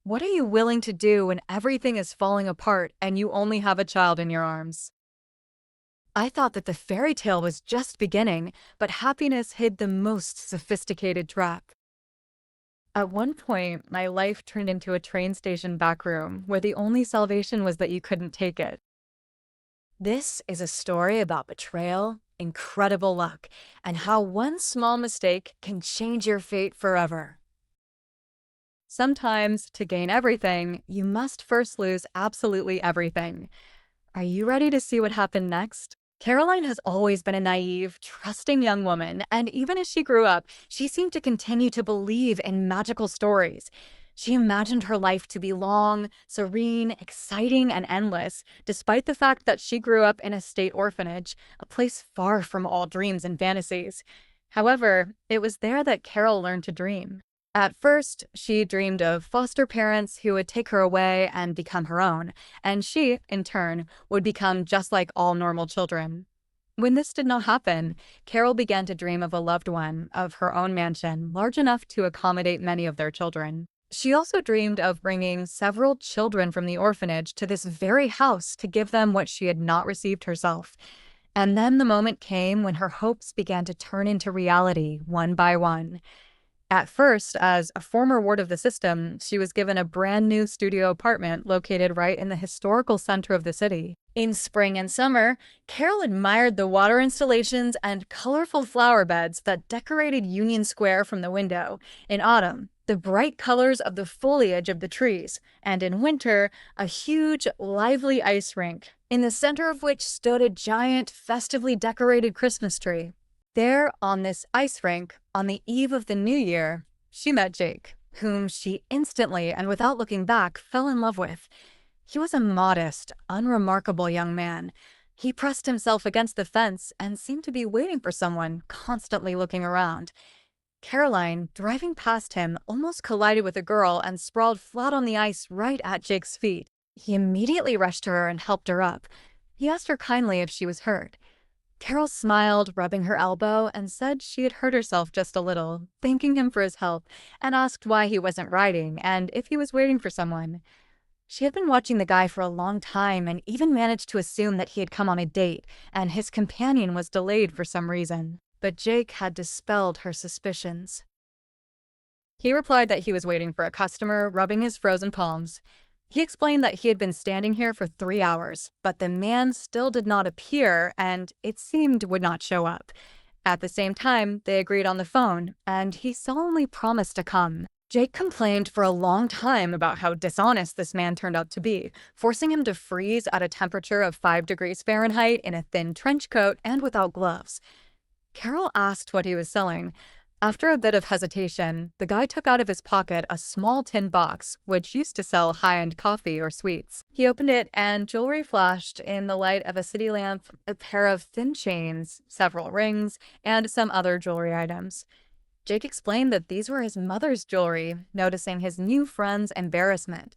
What are you willing to do when everything is falling apart and you only have a child in your arms? I thought that the fairy tale was just beginning, but happiness hid the most sophisticated trap. At one point, my life turned into a train station back room where the only salvation was that you couldn't take it. This is a story about betrayal, incredible luck, and how one small mistake can change your fate forever. Sometimes, to gain everything, you must first lose absolutely everything. Are you ready to see what happened next? Caroline has always been a naive, trusting young woman, and even as she grew up, she seemed to continue to believe in magical stories. She imagined her life to be long, serene, exciting, and endless, despite the fact that she grew up in a state orphanage, a place far from all dreams and fantasies. However, it was there that Carol learned to dream. At first, she dreamed of foster parents who would take her away and become her own, and she, in turn, would become just like all normal children. When this did not happen, Carol began to dream of a loved one, of her own mansion, large enough to accommodate many of their children. She also dreamed of bringing several children from the orphanage to this very house to give them what she had not received herself. And then the moment came when her hopes began to turn into reality, one by one. At first, as a former ward of the system, she was given a brand new studio apartment located right in the historical center of the city. In spring and summer, Carol admired the water installations and colorful flower beds that decorated Union Square from the window. In autumn, the bright colors of the foliage of the trees, and in winter, a huge, lively ice rink, in the center of which stood a giant, festively decorated Christmas tree. There, on this ice rink, on the eve of the new year, she met Jake, whom she instantly and without looking back fell in love with. He was a modest, unremarkable young man. He pressed himself against the fence and seemed to be waiting for someone, constantly looking around. Caroline, driving past him, almost collided with a girl and sprawled flat on the ice right at Jake's feet. He immediately rushed to her and helped her up. He asked her kindly if she was hurt. Carol smiled, rubbing her elbow, and said she had hurt herself just a little, thanking him for his help, and asked why he wasn't riding and if he was waiting for someone. She had been watching the guy for a long time and even managed to assume that he had come on a date, and his companion was delayed for some reason. But Jake had dispelled her suspicions. He replied that he was waiting for a customer, rubbing his frozen palms. He explained that he had been standing here for 3 hours, but the man still did not appear and, it seemed, would not show up. At the same time, they agreed on the phone, and he solemnly promised to come. Jake complained for a long time about how dishonest this man turned out to be, forcing him to freeze at a temperature of 5 degrees Fahrenheit in a thin trench coat and without gloves. Carol asked what he was selling. After a bit of hesitation, the guy took out of his pocket a small tin box, which used to sell high-end coffee or sweets. He opened it, and jewelry flashed in the light of a city lamp, a pair of thin chains, several rings, and some other jewelry items. Jake explained that these were his mother's jewelry, noticing his new friend's embarrassment.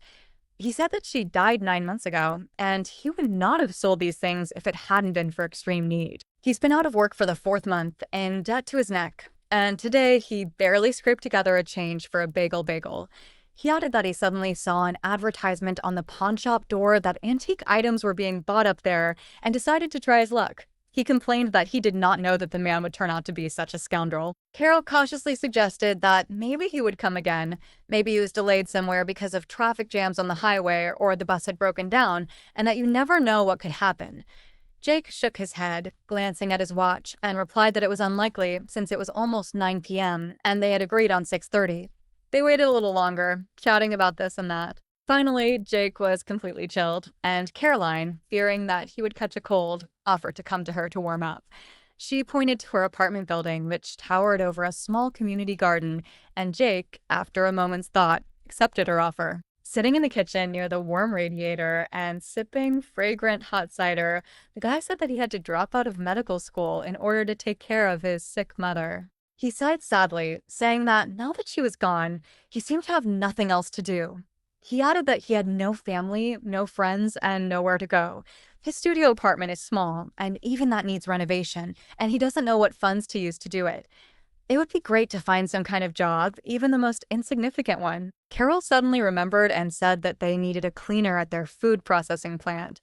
He said that she died 9 months ago, and he would not have sold these things if it hadn't been for extreme need. He's been out of work for the 4th month, in debt to his neck, and today he barely scraped together a change for a bagel. He added that he suddenly saw an advertisement on the pawnshop door that antique items were being bought up there and decided to try his luck. He complained that he did not know that the man would turn out to be such a scoundrel. Carol cautiously suggested that maybe he would come again. Maybe he was delayed somewhere because of traffic jams on the highway or the bus had broken down, and that you never know what could happen. Jake shook his head, glancing at his watch, and replied that it was unlikely since it was almost 9 p.m. and they had agreed on 6:30. They waited a little longer, chatting about this and that. Finally, Jake was completely chilled, and Caroline, fearing that he would catch a cold, offered to come to her to warm up. She pointed to her apartment building, which towered over a small community garden, and Jake, after a moment's thought, accepted her offer. Sitting in the kitchen near the warm radiator and sipping fragrant hot cider, the guy said that he had to drop out of medical school in order to take care of his sick mother. He sighed sadly, saying that now that she was gone, he seemed to have nothing else to do. He added that he had no family, no friends, and nowhere to go. His studio apartment is small, and even that needs renovation, and he doesn't know what funds to use to do it. It would be great to find some kind of job, even the most insignificant one. Carol suddenly remembered and said that they needed a cleaner at their food processing plant.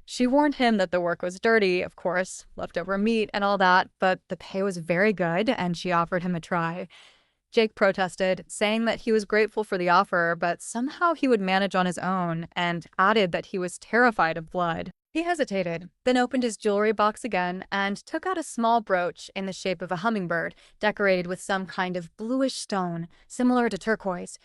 She warned him that the work was dirty, of course, leftover meat and all that, but the pay was very good and she offered him a try. Jake protested, saying that he was grateful for the offer, but somehow he would manage on his own, and added that he was terrified of blood. He hesitated, then opened his jewelry box again and took out a small brooch in the shape of a hummingbird, decorated with some kind of bluish stone, similar to turquoise.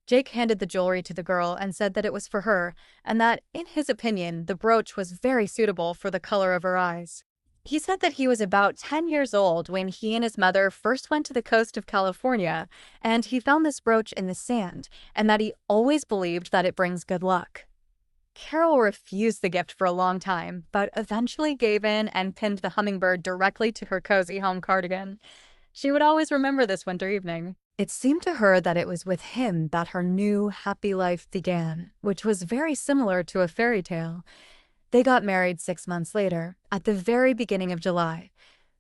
Jake handed the jewelry to the girl and said that it was for her, and that, in his opinion, the brooch was very suitable for the color of her eyes. He said that he was about 10 years old when he and his mother first went to the coast of California, and he found this brooch in the sand, and that he always believed that it brings good luck. Carol refused the gift for a long time, but eventually gave in and pinned the hummingbird directly to her cozy home cardigan. She would always remember this winter evening. It seemed to her that it was with him that her new, happy life began, which was very similar to a fairy tale. They got married 6 months later, at the very beginning of July.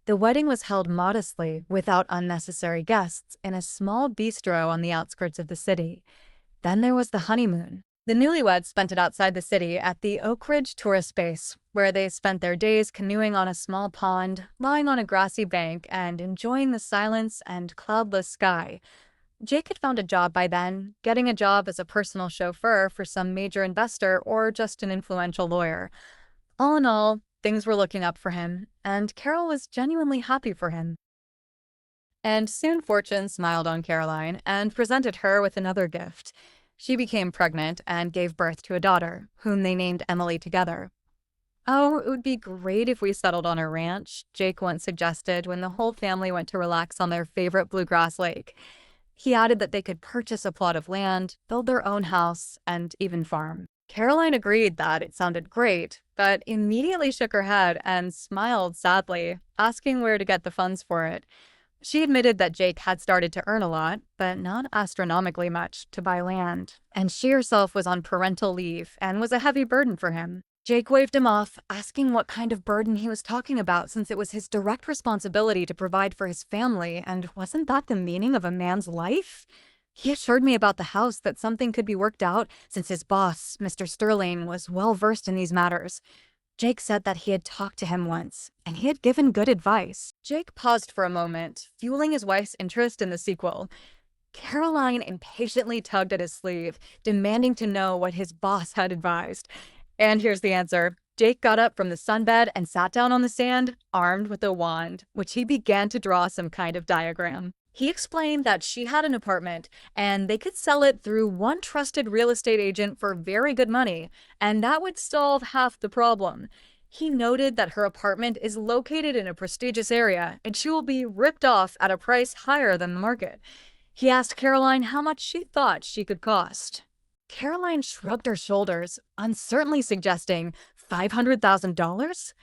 The wedding was held modestly, without unnecessary guests, in a small bistro on the outskirts of the city. Then there was the honeymoon. The newlyweds spent it outside the city at the Oak Ridge tourist base, where they spent their days canoeing on a small pond, lying on a grassy bank, and enjoying the silence and cloudless sky. Jake had found a job by then, getting a job as a personal chauffeur for some major investor or just an influential lawyer. All in all, things were looking up for him, and Carol was genuinely happy for him. And soon Fortune smiled on Caroline and presented her with another gift. She became pregnant and gave birth to a daughter, whom they named Emily together. "Oh, it would be great if we settled on a ranch," Jake once suggested when the whole family went to relax on their favorite bluegrass lake. He added that they could purchase a plot of land, build their own house, and even farm. Caroline agreed that it sounded great, but immediately shook her head and smiled sadly, asking where to get the funds for it. She admitted that Jake had started to earn a lot, but not astronomically much, to buy land, and she herself was on parental leave and was a heavy burden for him. Jake waved him off, asking what kind of burden he was talking about since it was his direct responsibility to provide for his family, and wasn't that the meaning of a man's life? He assured me about the house that something could be worked out since his boss, Mr. Sterling, was well versed in these matters. Jake said that he had talked to him once, and he had given good advice. Jake paused for a moment, fueling his wife's interest in the sequel. Caroline impatiently tugged at his sleeve, demanding to know what his boss had advised. And here's the answer. Jake got up from the sunbed and sat down on the sand, armed with a wand, which he began to draw some kind of diagram. He explained that she had an apartment, and they could sell it through one trusted real estate agent for very good money, and that would solve half the problem. He noted that her apartment is located in a prestigious area, and she will be ripped off at a price higher than the market. He asked Caroline how much she thought she could cost. Caroline shrugged her shoulders, uncertainly suggesting $500,000?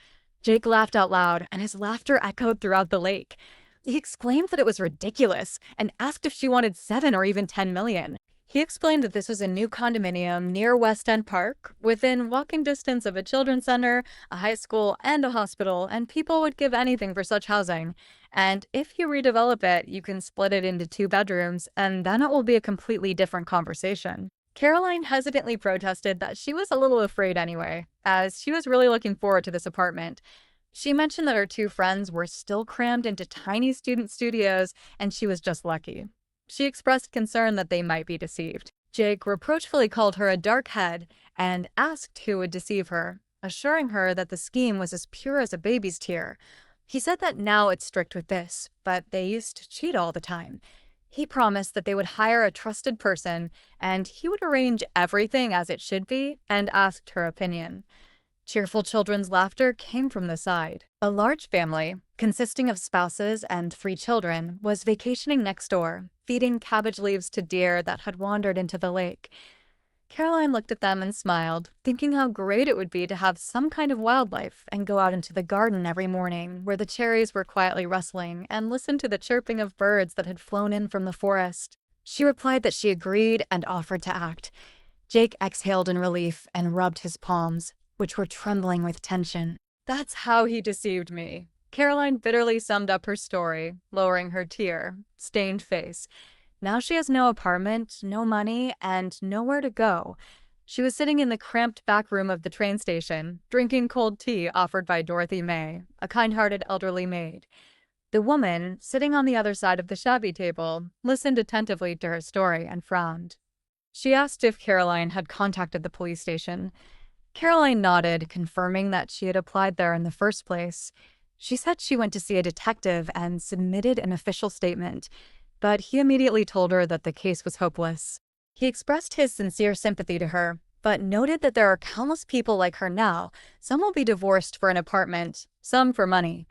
Jake laughed out loud, and his laughter echoed throughout the lake. He exclaimed that it was ridiculous and asked if she wanted 7 or even 10 million. He explained that this was a new condominium near West End Park, within walking distance of a children's center, a high school, and a hospital, and people would give anything for such housing. And if you redevelop it, you can split it into 2 bedrooms, and then it will be a completely different conversation. Caroline hesitantly protested that she was a little afraid anyway, as she was really looking forward to this apartment. She mentioned that her 2 friends were still crammed into tiny student studios, and she was just lucky. She expressed concern that they might be deceived. Jake reproachfully called her a dark head and asked who would deceive her, assuring her that the scheme was as pure as a baby's tear. He said that now it's strict with this, but they used to cheat all the time. He promised that they would hire a trusted person, and he would arrange everything as it should be, and asked her opinion. Cheerful children's laughter came from the side. A large family, consisting of spouses and 3 children, was vacationing next door, feeding cabbage leaves to deer that had wandered into the lake. Caroline looked at them and smiled, thinking how great it would be to have some kind of wildlife and go out into the garden every morning where the cherries were quietly rustling and listen to the chirping of birds that had flown in from the forest. She replied that she agreed and offered to act. Jake exhaled in relief and rubbed his palms, which were trembling with tension. "That's how he deceived me," Caroline bitterly summed up her story, lowering her tear-stained face. Now she has no apartment, no money, and nowhere to go. She was sitting in the cramped back room of the train station, drinking cold tea offered by Dorothy May, a kind-hearted elderly maid. The woman, sitting on the other side of the shabby table, listened attentively to her story and frowned. She asked if Caroline had contacted the police station. Caroline nodded, confirming that she had applied there in the first place. She said she went to see a detective and submitted an official statement, but he immediately told her that the case was hopeless. He expressed his sincere sympathy to her, but noted that there are countless people like her now. Some will be divorced for an apartment, some for money.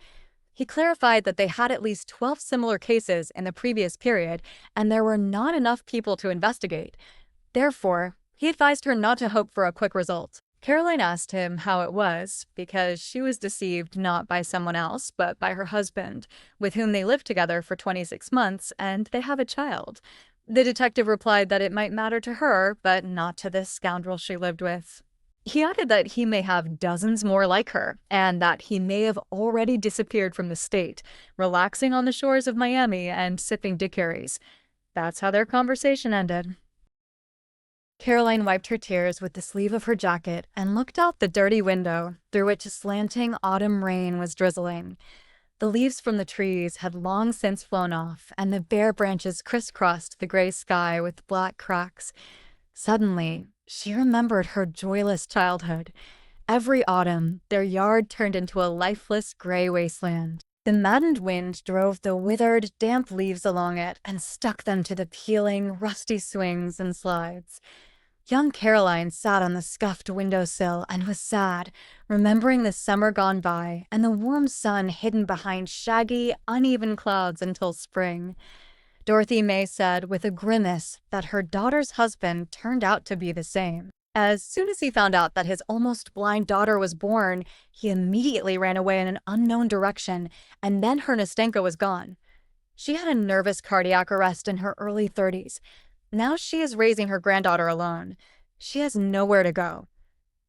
He clarified that they had at least 12 similar cases in the previous period, and there were not enough people to investigate. Therefore, he advised her not to hope for a quick result. Caroline asked him how it was, because she was deceived not by someone else, but by her husband, with whom they lived together for 26 months, and they have a child. The detective replied that it might matter to her, but not to this scoundrel she lived with. He added that he may have dozens more like her, and that he may have already disappeared from the state, relaxing on the shores of Miami and sipping daiquiris. That's how their conversation ended. Caroline wiped her tears with the sleeve of her jacket and looked out the dirty window, through which a slanting autumn rain was drizzling. The leaves from the trees had long since flown off, and the bare branches crisscrossed the gray sky with black cracks. Suddenly, she remembered her joyless childhood. Every autumn, their yard turned into a lifeless gray wasteland. The maddened wind drove the withered, damp leaves along it and stuck them to the peeling, rusty swings and slides. Young Caroline sat on the scuffed windowsill and was sad, remembering the summer gone by and the warm sun hidden behind shaggy, uneven clouds until spring. Dorothy May said with a grimace that her daughter's husband turned out to be the same. As soon as he found out that his almost blind daughter was born, he immediately ran away in an unknown direction, and then her Nastenka was gone. She had a nervous cardiac arrest in her early 30s. Now she is raising her granddaughter alone. She has nowhere to go.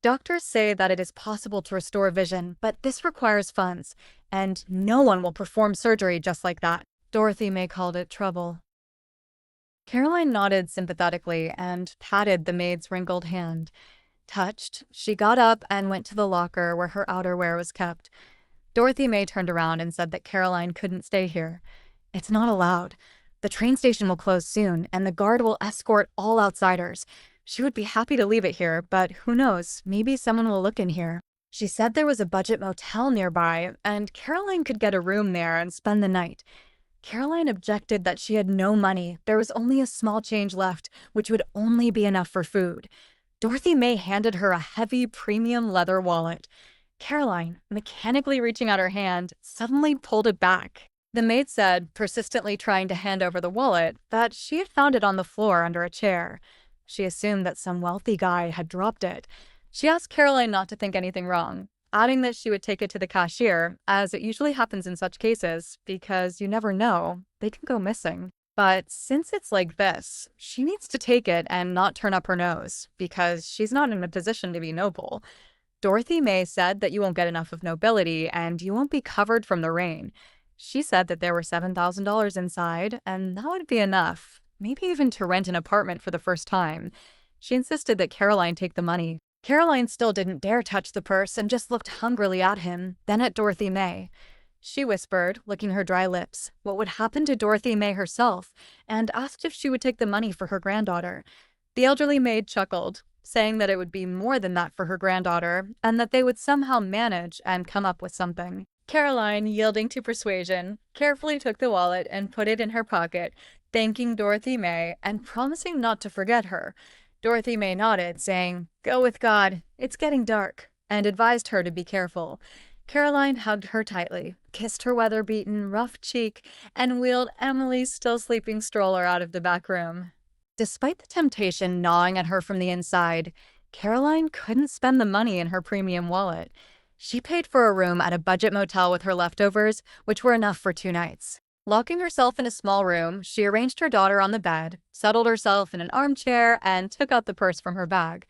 Doctors say that it is possible to restore vision, but this requires funds, and no one will perform surgery just like that. Dorothy May called it trouble. Caroline nodded sympathetically and patted the maid's wrinkled hand. Touched, she got up and went to the locker where her outerwear was kept. Dorothy May turned around and said that Caroline couldn't stay here. It's not allowed. The train station will close soon, and the guard will escort all outsiders. She would be happy to leave it here, but who knows, maybe someone will look in here. She said there was a budget motel nearby, and Caroline could get a room there and spend the night. Caroline objected that she had no money. There was only a small change left, which would only be enough for food. Dorothy May handed her a heavy premium leather wallet. Caroline, mechanically reaching out her hand, suddenly pulled it back. The maid said, persistently trying to hand over the wallet, that she had found it on the floor under a chair. She assumed that some wealthy guy had dropped it. She asked Caroline not to think anything wrong, adding that she would take it to the cashier, as it usually happens in such cases, because you never know, they can go missing. But since it's like this, she needs to take it and not turn up her nose, because she's not in a position to be noble. Dorothy May said that you won't get enough of nobility, and you won't be covered from the rain. She said that there were $7,000 inside, and that would be enough, maybe even to rent an apartment for the first time. She insisted that Caroline take the money. Caroline still didn't dare touch the purse and just looked hungrily at him, then at Dorothy May. She whispered, licking her dry lips, what would happen to Dorothy May herself, and asked if she would take the money for her granddaughter. The elderly maid chuckled, saying that it would be more than that for her granddaughter, and that they would somehow manage and come up with something. Caroline, yielding to persuasion, carefully took the wallet and put it in her pocket, thanking Dorothy May and promising not to forget her. Dorothy May nodded, saying, "Go with God, it's getting dark," and advised her to be careful. Caroline hugged her tightly, kissed her weather-beaten, rough cheek, and wheeled Emily's still-sleeping stroller out of the back room. Despite the temptation gnawing at her from the inside, Caroline couldn't spend the money in her premium wallet. She paid for a room at a budget motel with her leftovers, which were enough for 2 nights. Locking herself in a small room, she arranged her daughter on the bed, settled herself in an armchair, and took out the purse from her bag.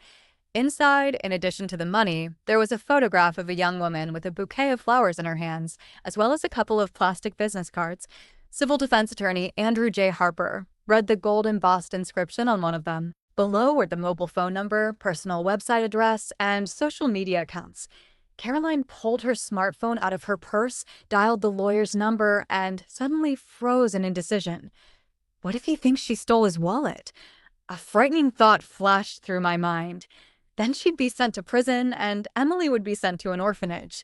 Inside, in addition to the money, there was a photograph of a young woman with a bouquet of flowers in her hands, as well as a couple of plastic business cards. Civil defense attorney Andrew J. Harper read the gold embossed inscription on one of them. Below were the mobile phone number, personal website address, and social media accounts. Caroline pulled her smartphone out of her purse, dialed the lawyer's number, and suddenly froze in indecision. What if he thinks she stole his wallet? A frightening thought flashed through my mind. Then she'd be sent to prison, and Emily would be sent to an orphanage.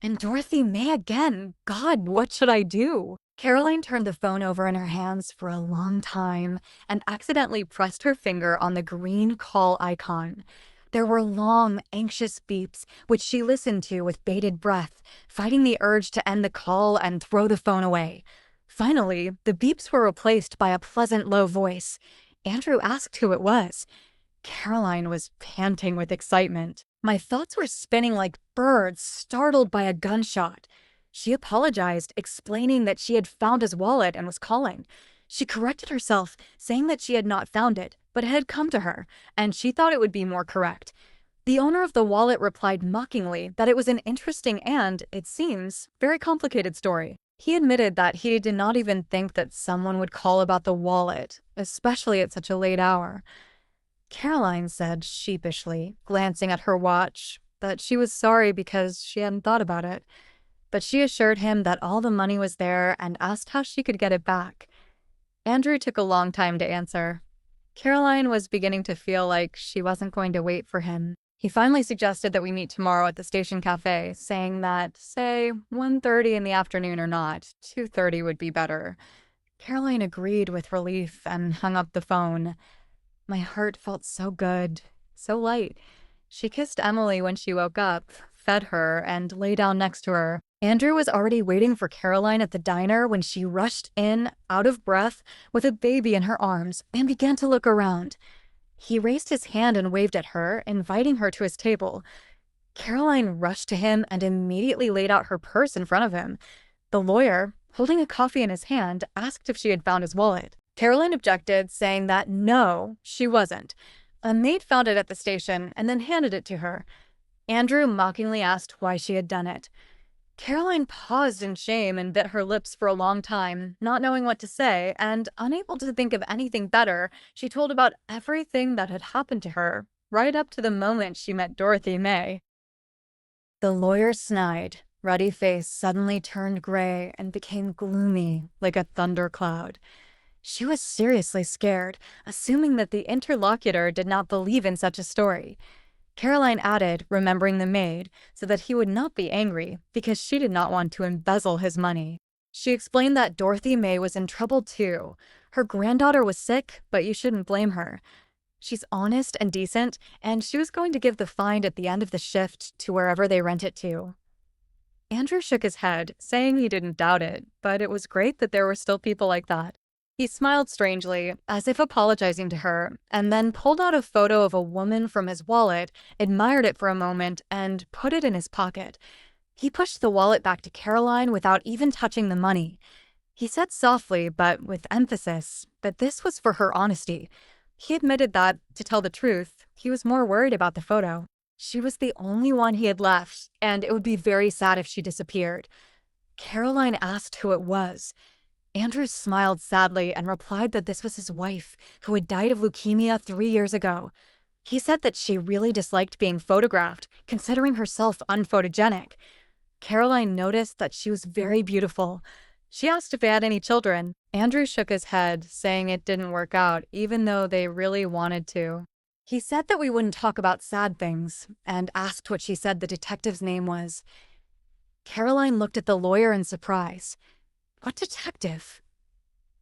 And Dorothy May again. God, what should I do? Caroline turned the phone over in her hands for a long time and accidentally pressed her finger on the green call icon. There were long, anxious beeps, which she listened to with bated breath, fighting the urge to end the call and throw the phone away. Finally, the beeps were replaced by a pleasant low voice. Andrew asked who it was. Caroline was panting with excitement. My thoughts were spinning like birds startled by a gunshot. She apologized, explaining that she had found his wallet and was calling. She corrected herself, saying that she had not found it, but it had come to her, and she thought it would be more correct. The owner of the wallet replied mockingly that it was an interesting and, it seems, very complicated story. He admitted that he did not even think that someone would call about the wallet, especially at such a late hour. Caroline said sheepishly, glancing at her watch, that she was sorry because she hadn't thought about it. But she assured him that all the money was there and asked how she could get it back. Andrew took a long time to answer. Caroline was beginning to feel like she wasn't going to wait for him. He finally suggested that we meet tomorrow at the station cafe, saying that, say, 1:30 in the afternoon or not, 2:30 would be better. Caroline agreed with relief and hung up the phone. My heart felt so good, so light. She kissed Emily when she woke up, fed her, and lay down next to her. Andrew was already waiting for Caroline at the diner when she rushed in, out of breath, with a baby in her arms, and began to look around. He raised his hand and waved at her, inviting her to his table. Caroline rushed to him and immediately laid out her purse in front of him. The lawyer, holding a coffee in his hand, asked if she had found his wallet. Caroline objected, saying that no, she wasn't. A maid found it at the station and then handed it to her. Andrew mockingly asked why she had done it. Caroline paused in shame and bit her lips for a long time, not knowing what to say, and unable to think of anything better, she told about everything that had happened to her, right up to the moment she met Dorothy May. The lawyer snide, ruddy face suddenly turned gray and became gloomy, like a thundercloud. She was seriously scared, assuming that the interlocutor did not believe in such a story. Caroline added, remembering the maid, so that he would not be angry, because she did not want to embezzle his money. She explained that Dorothy May was in trouble too. Her granddaughter was sick, but you shouldn't blame her. She's honest and decent, and she was going to give the find at the end of the shift to wherever they rent it to. Andrew shook his head, saying he didn't doubt it, but it was great that there were still people like that. He smiled strangely, as if apologizing to her, and then pulled out a photo of a woman from his wallet, admired it for a moment, and put it in his pocket. He pushed the wallet back to Caroline without even touching the money. He said softly, but with emphasis, that this was for her honesty. He admitted that, to tell the truth, he was more worried about the photo. She was the only one he had left, and it would be very sad if she disappeared. Caroline asked who it was. Andrew smiled sadly and replied that this was his wife, who had died of leukemia 3 years ago. He said that she really disliked being photographed, considering herself unphotogenic. Caroline noticed that she was very beautiful. She asked if they had any children. Andrew shook his head, saying it didn't work out, even though they really wanted to. He said that we wouldn't talk about sad things, and asked what she said the detective's name was. Caroline looked at the lawyer in surprise. What detective?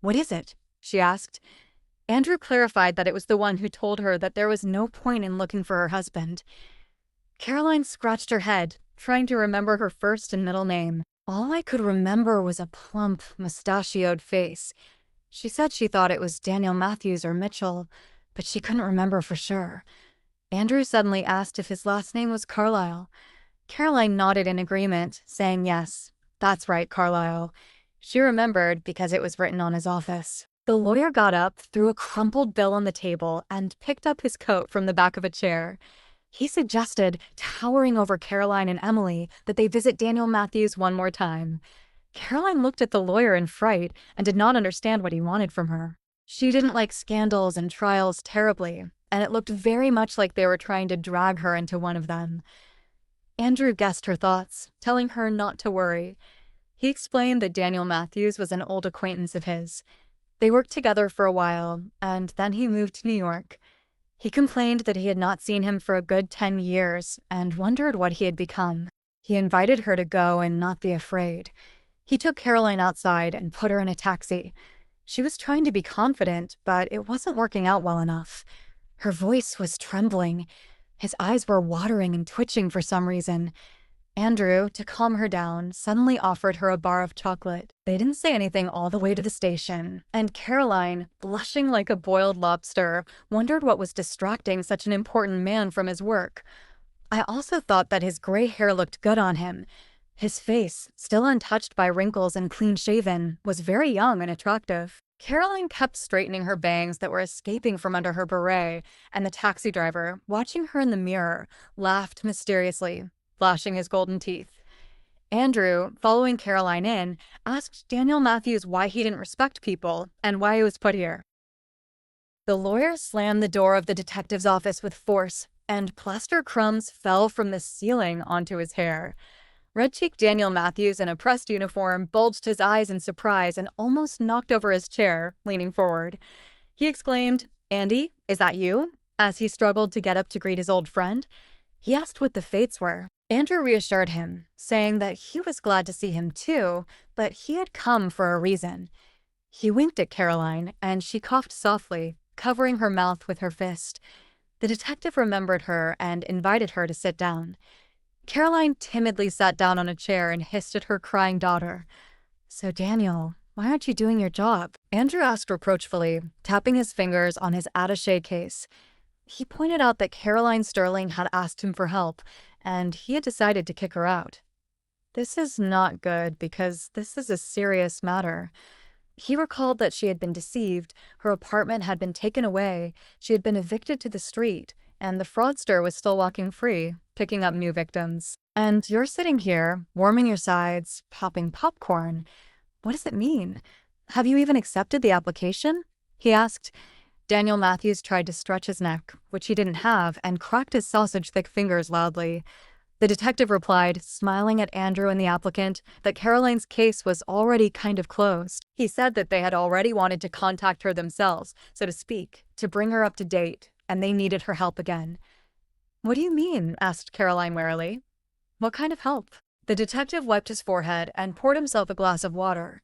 What is it? She asked. Andrew clarified that it was the one who told her that there was no point in looking for her husband. Caroline scratched her head, trying to remember her first and middle name. All I could remember was a plump, mustachioed face. She said she thought it was Daniel Matthews or Mitchell, but she couldn't remember for sure. Andrew suddenly asked if his last name was Carlyle. Caroline nodded in agreement, saying yes. That's right, Carlyle. She remembered because it was written on his office. The lawyer got up, threw a crumpled bill on the table, and picked up his coat from the back of a chair. He suggested, towering over Caroline and Emily, that they visit Daniel Matthews one more time. Caroline looked at the lawyer in fright and did not understand what he wanted from her. She didn't like scandals and trials terribly, and it looked very much like they were trying to drag her into one of them. Andrew guessed her thoughts, telling her not to worry. He explained that Daniel Matthews was an old acquaintance of his. They worked together for a while, and then he moved to New York. He complained that he had not seen him for a good 10 years and wondered what he had become. He invited her to go and not be afraid. He took Caroline outside and put her in a taxi. She was trying to be confident, but it wasn't working out well enough. Her voice was trembling. His eyes were watering and twitching for some reason. Andrew, to calm her down, suddenly offered her a bar of chocolate. They didn't say anything all the way to the station, and Caroline, blushing like a boiled lobster, wondered what was distracting such an important man from his work. I also thought that his gray hair looked good on him. His face, still untouched by wrinkles and clean-shaven, was very young and attractive. Caroline kept straightening her bangs that were escaping from under her beret, and the taxi driver, watching her in the mirror, laughed mysteriously, flashing his golden teeth. Andrew, following Caroline in, asked Daniel Matthews why he didn't respect people and why he was put here. The lawyer slammed the door of the detective's office with force, and plaster crumbs fell from the ceiling onto his hair. Red-cheeked Daniel Matthews in a pressed uniform bulged his eyes in surprise and almost knocked over his chair, leaning forward. He exclaimed, "Andy, is that you?" as he struggled to get up to greet his old friend. He asked what the fates were. Andrew reassured him, saying that he was glad to see him too, but he had come for a reason. He winked at Caroline, and she coughed softly, covering her mouth with her fist. The detective remembered her and invited her to sit down. Caroline timidly sat down on a chair and hissed at her crying daughter. "So, Daniel, why aren't you doing your job?" Andrew asked reproachfully, tapping his fingers on his attaché case. He pointed out that Caroline Sterling had asked him for help, and he had decided to kick her out. This is not good because this is a serious matter. He recalled that she had been deceived, her apartment had been taken away, she had been evicted to the street, and the fraudster was still walking free, picking up new victims. And you're sitting here, warming your sides, popping popcorn. What does it mean? Have you even accepted the application? He asked. Daniel Matthews tried to stretch his neck, which he didn't have, and cracked his sausage-thick fingers loudly. The detective replied, smiling at Andrew and the applicant, that Caroline's case was already kind of closed. He said that they had already wanted to contact her themselves, so to speak, to bring her up to date, and they needed her help again. "What do you mean?" asked Caroline warily. "What kind of help?" The detective wiped his forehead and poured himself a glass of water.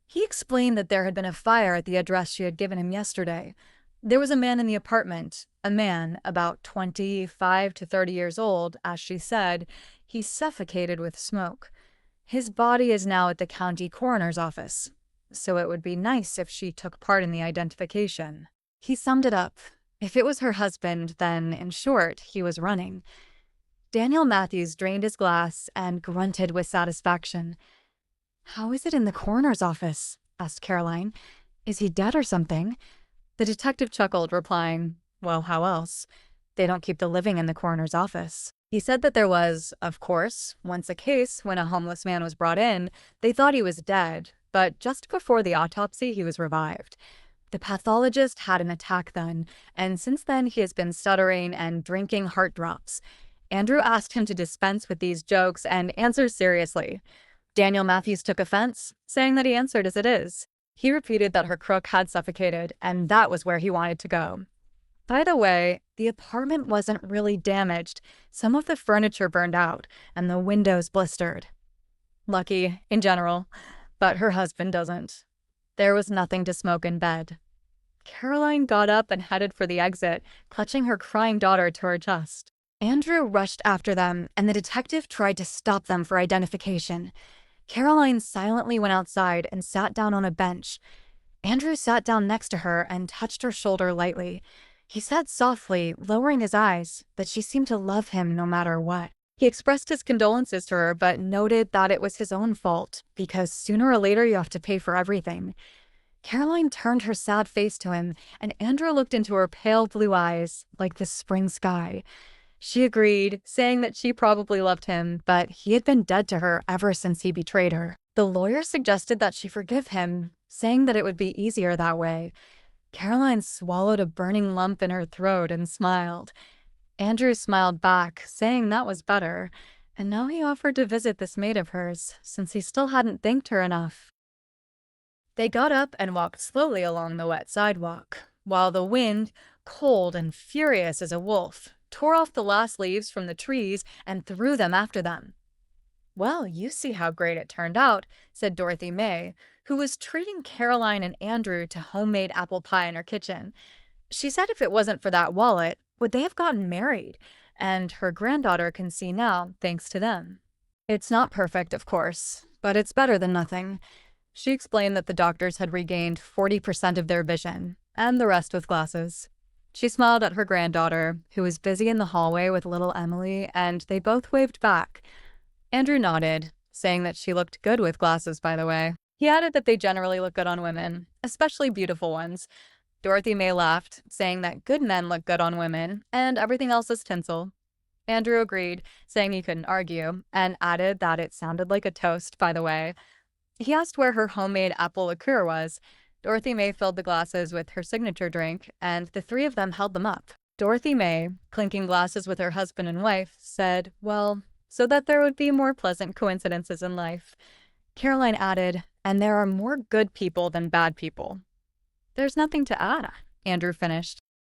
He explained that there had been a fire at the address she had given him yesterday. There was a man in the apartment, a man about 25 to 30 years old, as she said. He suffocated with smoke. His body is now at the county coroner's office, so it would be nice if she took part in the identification. He summed it up. If it was her husband, then, in short, he was running. Daniel Matthews drained his glass and grunted with satisfaction. "How is it in the coroner's office?" asked Caroline. "Is he dead or something?" The detective chuckled, replying, "Well, how else? They don't keep the living in the coroner's office." He said that there was, of course, once a case when a homeless man was brought in. They thought he was dead, but just before the autopsy, he was revived. The pathologist had an attack then, and since then he has been stuttering and drinking heart drops. Andrew asked him to dispense with these jokes and answer seriously. Daniel Matthews took offense, saying that he answered as it is. He repeated that her crook had suffocated, and that was where he wanted to go. By the way, the apartment wasn't really damaged. Some of the furniture burned out, and the windows blistered. Lucky, in general, but her husband doesn't. There was nothing to smoke in bed. Caroline got up and headed for the exit, clutching her crying daughter to her chest. Andrew rushed after them, and the detective tried to stop them for identification. Caroline silently went outside and sat down on a bench. Andrew sat down next to her and touched her shoulder lightly. He said softly, lowering his eyes, that she seemed to love him no matter what. He expressed his condolences to her, but noted that it was his own fault, because sooner or later you have to pay for everything. Caroline turned her sad face to him, and Andrew looked into her pale blue eyes like the spring sky. She agreed, saying that she probably loved him, but he had been dead to her ever since he betrayed her. The lawyer suggested that she forgive him, saying that it would be easier that way. Caroline swallowed a burning lump in her throat and smiled. Andrew smiled back, saying that was better, and now he offered to visit this maid of hers, since he still hadn't thanked her enough. They got up and walked slowly along the wet sidewalk, while the wind, cold and furious as a wolf, tore off the last leaves from the trees and threw them after them. "Well, you see how great it turned out," said Dorothy May, who was treating Caroline and Andrew to homemade apple pie in her kitchen. She said if it wasn't for that wallet, would they have gotten married? And her granddaughter can see now, thanks to them. "It's not perfect, of course, but it's better than nothing." She explained that the doctors had regained 40% of their vision, and the rest with glasses. She smiled at her granddaughter, who was busy in the hallway with little Emily, and they both waved back. Andrew nodded, saying that she looked good with glasses, by the way. He added that they generally look good on women, especially beautiful ones. Dorothy May laughed, saying that good men look good on women, and everything else is tinsel. Andrew agreed, saying he couldn't argue, and added that it sounded like a toast, by the way. He asked where her homemade apple liqueur was. Dorothy May filled the glasses with her signature drink, and the three of them held them up. Dorothy May, clinking glasses with her husband and wife, said, "Well, so that there would be more pleasant coincidences in life." Caroline added, "And there are more good people than bad people." "There's nothing to add," Andrew finished.